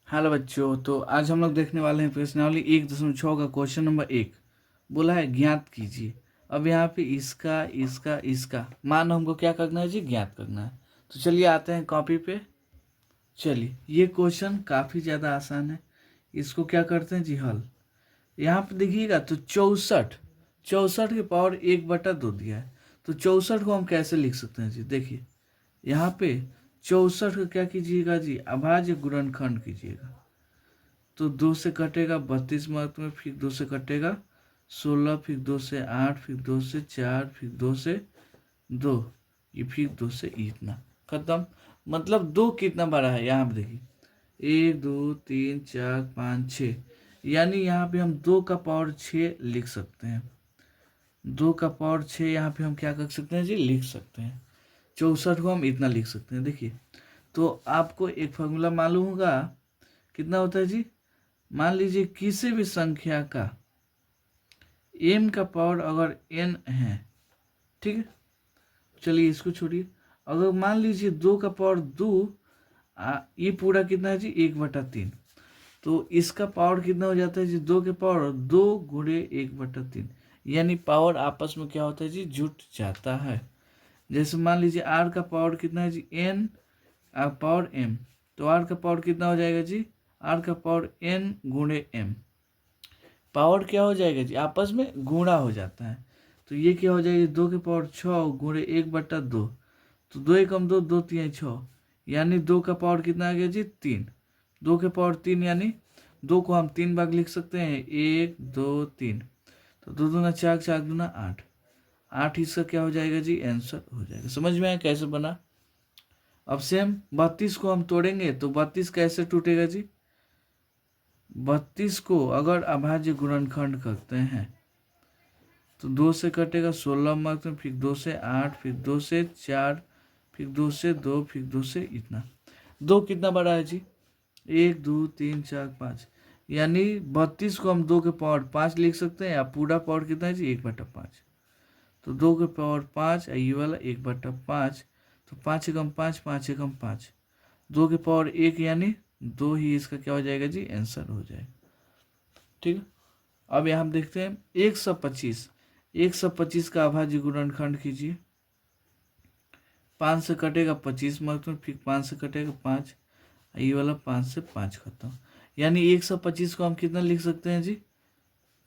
Hello बच्चों, तो आज हम लोग देखने वाले हैं प्रश्नावली 1.6 का क्वेश्चन नंबर 1। बोला है ज्ञात कीजिए। अब यहाँ पे इसका इसका इसका मान हमको क्या करना है जी, ज्ञात करना है। तो चलिए आते हैं कॉपी पे। चलिए, ये क्वेश्चन काफ़ी ज़्यादा आसान है। इसको क्या करते हैं जी, हल। यहाँ पे देखिएगा तो 64 के पावर 1/2 दिया है। तो 64 को हम कैसे लिख सकते हैं जी, देखिए यहाँ पे 64 को क्या कीजिएगा जी, अभाज्य गुणनखंड कीजिएगा। तो 2 से कटेगा 32 मार्क में, फिर 2 से कटेगा 16, फिर 2 से 8, फिर 2 से 4, फिर 2 से 2, ये फिर 2 से इतना खत्म। मतलब 2 कितना बड़ा है, यहाँ पे देखिए 1 2 3 4 5 6, यानी यहाँ पे हम 2 का पावर 6 लिख सकते हैं। 2 का पावर 6 यहाँ पे हम क्या कर सकते हैं जी, लिख सकते हैं। 64 को हम इतना लिख सकते हैं। देखिए, तो आपको एक फॉर्मूला मालूम होगा, कितना होता है जी। मान लीजिए किसी भी संख्या का m का पावर अगर n है, ठीक है, चलिए इसको छोड़िए। अगर मान लीजिए 2 का पावर 2, ये पूरा कितना है जी, 1/3। तो इसका पावर कितना हो जाता है जी, 2 के पावर 2 गुणे 1/3, यानी पावर आपस में क्या होता है जी, जुट जाता है। जैसे मान लीजिए r का पावर कितना है जी, n पावर m, तो r का पावर कितना हो जाएगा जी, r का पावर n गुणे m। पावर क्या हो जाएगा जी, आपस में गुणा हो जाता है। तो ये क्या हो जाएगा, 2 के पावर 6 गुणे 1/2। तो 2 एकम 2, 2 3 6, यानी 2 का पावर कितना आ गया जी, 3। 2 के पावर 3 यानी 2 को हम 3 भाग लिख सकते हैं, 1 2 3। तो 2 दूना 4, 4 दूना 8। 8 इसका क्या हो जाएगा जी, आंसर हो जाएगा। समझ में आया कैसे बना। अब सेम 32 को हम तोड़ेंगे तो 32 कैसे टूटेगा जी। 32 को अगर अभाज्य गुणनखंड करते हैं तो 2 से कटेगा 16 मार्क्स में, फिर 2 से 8, फिर 2 से 4, फिर 2 से 2, फिर 2 से इतना। 2 कितना बड़ा है जी, 1 2 3 4 5, यानी 32 को हम 2 के पावर 5 लिख सकते हैं। या पूरा पावर कितना है जी, 1/5। तो 2 के पावर 5, ये वाला 1/5। तो 5 एकम 5, 5 एकम 5, 2 के पावर 1, यानी 2 ही इसका क्या हो जाएगा जी, आंसर हो जाएगा। ठीक है, अब यहाँ हम देखते हैं 125। 125 का अभाज्य गुणनखंड कीजिए। 5 से कटेगा 25 मार्क्स में, फिर 5 से कटेगा 5, ये वाला 5 से 5 खत्म। यानी 125 को हम कितना लिख सकते हैं जी,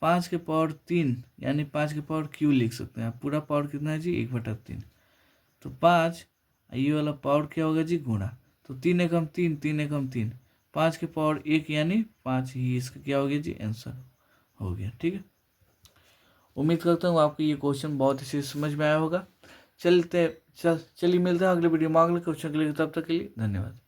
5 के पावर 3, यानी 5 के पावर क्यू लिख सकते हैं। पूरा पावर कितना है जी, 1/3। तो 5, ये वाला पावर क्या होगा जी, गुणा। तो 3 एकम 3, 3 एकम 3, 5 के पावर 1, यानी 5 ही इसका क्या हो गया जी, आंसर हो गया। ठीक है, उम्मीद करता हूँ आपको ये क्वेश्चन बहुत अच्छे से समझ में आया होगा। चलिए मिलते हैं अगले वीडियो में अगले क्वेश्चन के लिए। तब तक के लिए धन्यवाद।